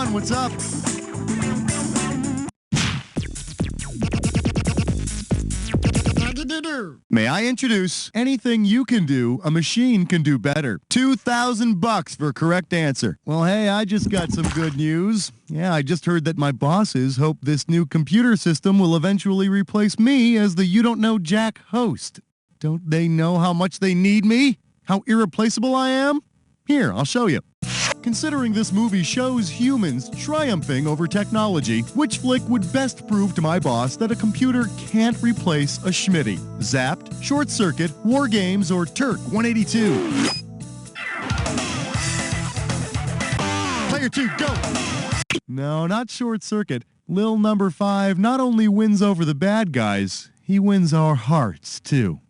on, what's up? May I introduce anything you can do, a machine can do better. $2,000 for correct answer. Well, hey, I just got some good news. Yeah, I just heard that my bosses hope this new computer system will eventually replace me as the You Don't Know Jack host. Don't they know how much they need me? How irreplaceable I am? Here, I'll show you. Considering this movie shows humans triumphing over technology, which flick would best prove to my boss that a computer can't replace a Schmitty? Zapped, Short Circuit, War Games, or Turk 182? Player 2, go! No, not Short Circuit. Lil number 5 not only wins over the bad guys, he wins our hearts, too.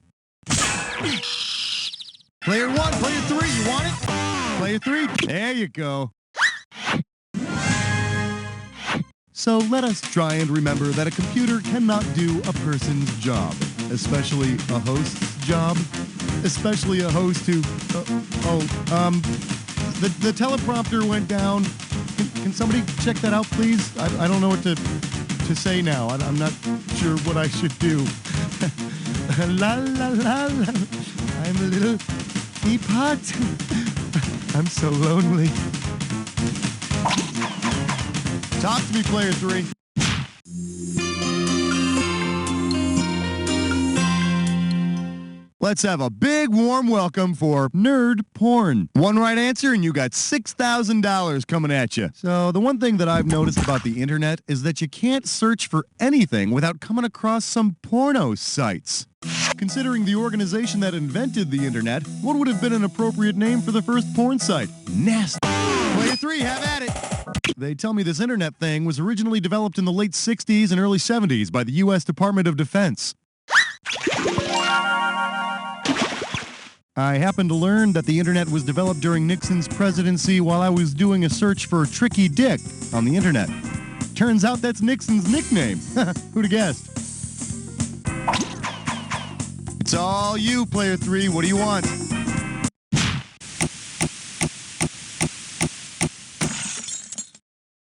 Player 1, player 3, you want it? Player 3, there you go. So let us try and remember that a computer cannot do a person's job, especially a host's job, especially a host who, the teleprompter went down. Can somebody check that out, please? I don't know what to say now. I'm not sure what I should do. La la la la, I'm a little teapot. I'm so lonely. Talk to me, player 3. Let's have a big warm welcome for nerd porn. One right answer and you got $6,000 coming at you. So the one thing that I've noticed about the internet is that you can't search for anything without coming across some porno sites. Considering the organization that invented the internet, what would have been an appropriate name for the first porn site? Nasty. Player 3, have at it. They tell me this internet thing was originally developed in the late 60s and early 70s by the U.S. Department of Defense. I happened to learn that the internet was developed during Nixon's presidency while I was doing a search for Tricky Dick on the internet. Turns out that's Nixon's nickname. Who'd have guessed? It's all you, player 3. What do you want?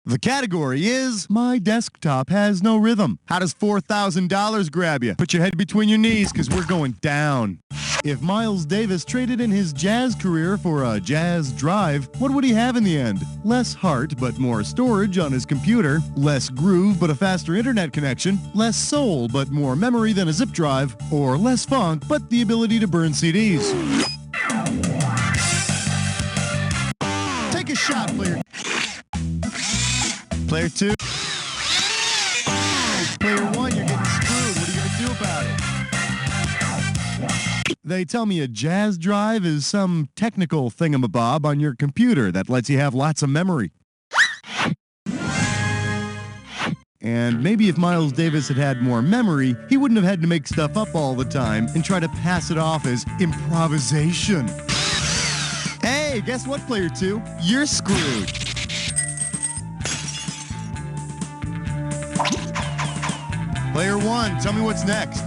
The category is My Desktop Has No Rhythm. How does $4,000 grab you? Put your head between your knees because we're going down. If Miles Davis traded in his jazz career for a jazz drive, what would he have in the end? Less heart, but more storage on his computer. Less groove, but a faster internet connection. Less soul, but more memory than a zip drive. Or less funk, but the ability to burn CDs. Take a shot, player. Player 2. Player 1, you're getting screwed. What are you going to do about it? They tell me a jazz drive is some technical thingamabob on your computer that lets you have lots of memory. And maybe if Miles Davis had had more memory, he wouldn't have had to make stuff up all the time and try to pass it off as improvisation. Hey, guess what, player 2? You're screwed. Player 1, tell me what's next.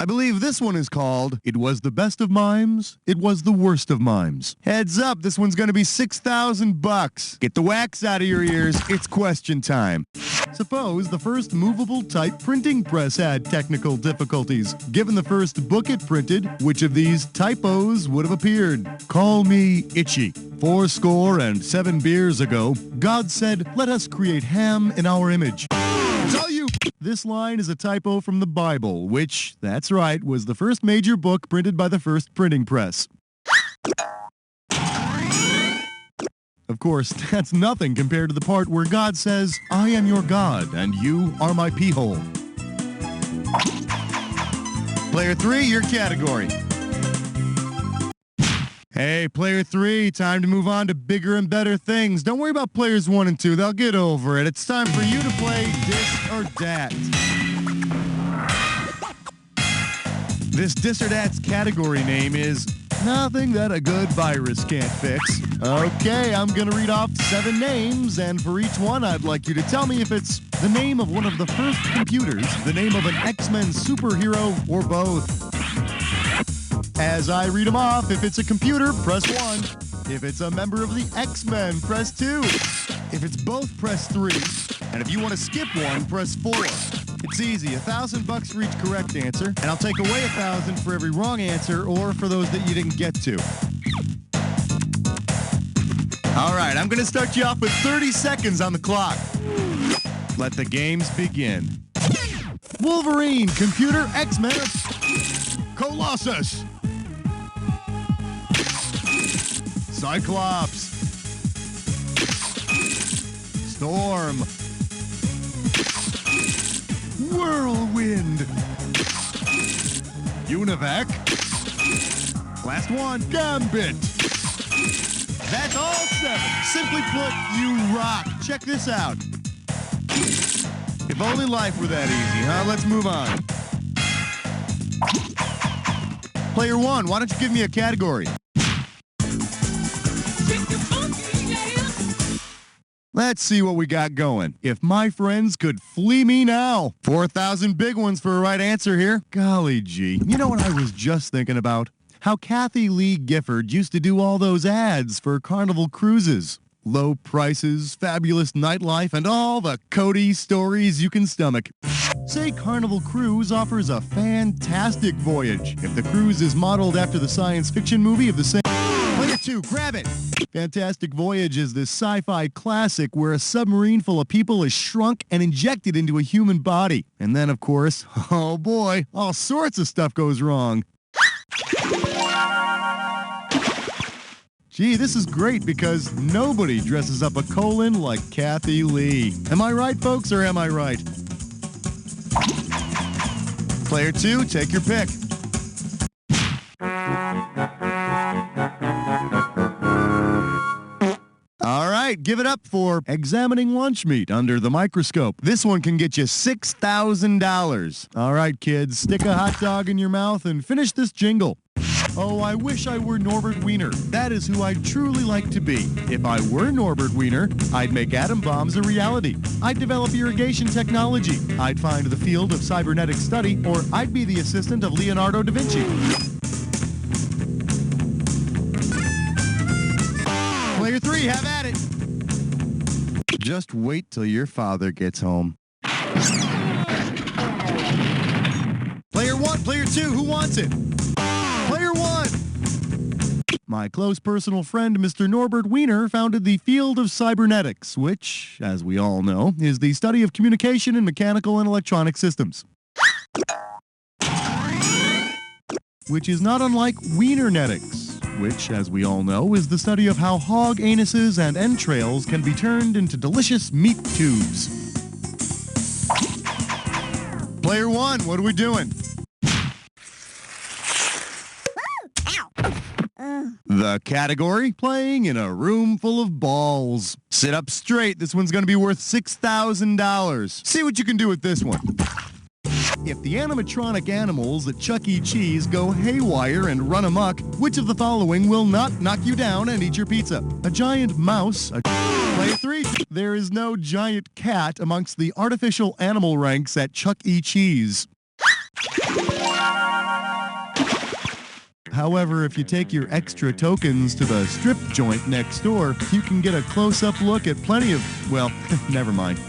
I believe this one is called, It Was the Best of Mimes, It Was the Worst of Mimes. Heads up, this one's gonna be $6,000. Get the wax out of your ears, it's question time. Suppose the first movable type printing press had technical difficulties. Given the first book it printed, which of these typos would have appeared? Call me Itchy. 7 beers ago, God said, let us create ham in our image. Tell you, this line is a typo from the Bible, which, that's right, was the first major book printed by the first printing press. Of course, that's nothing compared to the part where God says, I am your God, and you are my pee hole. Player 3, your category. Hey, player 3, time to move on to bigger and better things. Don't worry about players 1 and 2. They'll get over it. It's time for you to play Dis or Dat. This Dis or Dat's category name is Nothing That a Good Virus Can't Fix. Okay, I'm going to read off 7 names, and for each one, I'd like you to tell me if it's the name of one of the first computers, the name of an X-Men superhero, or both. As I read them off, if it's a computer, press 1. If it's a member of the X-Men, press 2. If it's both, press 3. And if you want to skip one, press 4. It's easy, $1,000 for each correct answer, and I'll take away $1,000 for every wrong answer or for those that you didn't get to. All right, I'm going to start you off with 30 seconds on the clock. Let the games begin. Wolverine, computer, X-Men, Colossus, Cyclops, Storm, Whirlwind, Univac, last one, Gambit. That's all 7. Simply put, you rock. Check this out. If only life were that easy, huh? Let's move on. Player 1, why don't you give me a category? Let's see what we got going. If my friends could flee me now. 4,000 big ones for a right answer here. Golly gee. You know what I was just thinking about? How Kathy Lee Gifford used to do all those ads for Carnival Cruises. Low prices, fabulous nightlife, and all the Cody stories you can stomach. Say Carnival Cruise offers a fantastic voyage if the cruise is modeled after the science fiction movie of the same. Player 2, grab it! Fantastic Voyage is this sci-fi classic where a submarine full of people is shrunk and injected into a human body. And then, of course, oh boy, all sorts of stuff goes wrong. Gee, this is great because nobody dresses up a colon like Kathy Lee. Am I right, folks, or am I right? Player 2, take your pick. All right, give it up for examining lunch meat under the microscope. This one can get you $6,000. All right, kids, stick a hot dog in your mouth and finish this jingle. Oh, I wish I were Norbert Wiener. That is who I'd truly like to be. If I were Norbert Wiener, I'd make atom bombs a reality. I'd develop irrigation technology. I'd find the field of cybernetic study, or I'd be the assistant of Leonardo da Vinci. Player 3, have at it. Just wait till your father gets home. Player 1, Player 2, who wants it? Player 1! My close personal friend, Mr. Norbert Wiener, founded the field of cybernetics, which, as we all know, is the study of communication in mechanical and electronic systems. Which is not unlike Wienernetics, which, as we all know, is the study of how hog anuses and entrails can be turned into delicious meat tubes. Player 1, what are we doing? The category, playing in a room full of balls. Sit up straight. This one's going to be worth $6,000. See what you can do with this one. If the animatronic animals at Chuck E. Cheese go haywire and run amok, which of the following will not knock you down and eat your pizza? A giant mouse, Player 3. There is no giant cat amongst the artificial animal ranks at Chuck E. Cheese. However, if you take your extra tokens to the strip joint next door, you can get a close-up look at plenty of, well, never mind.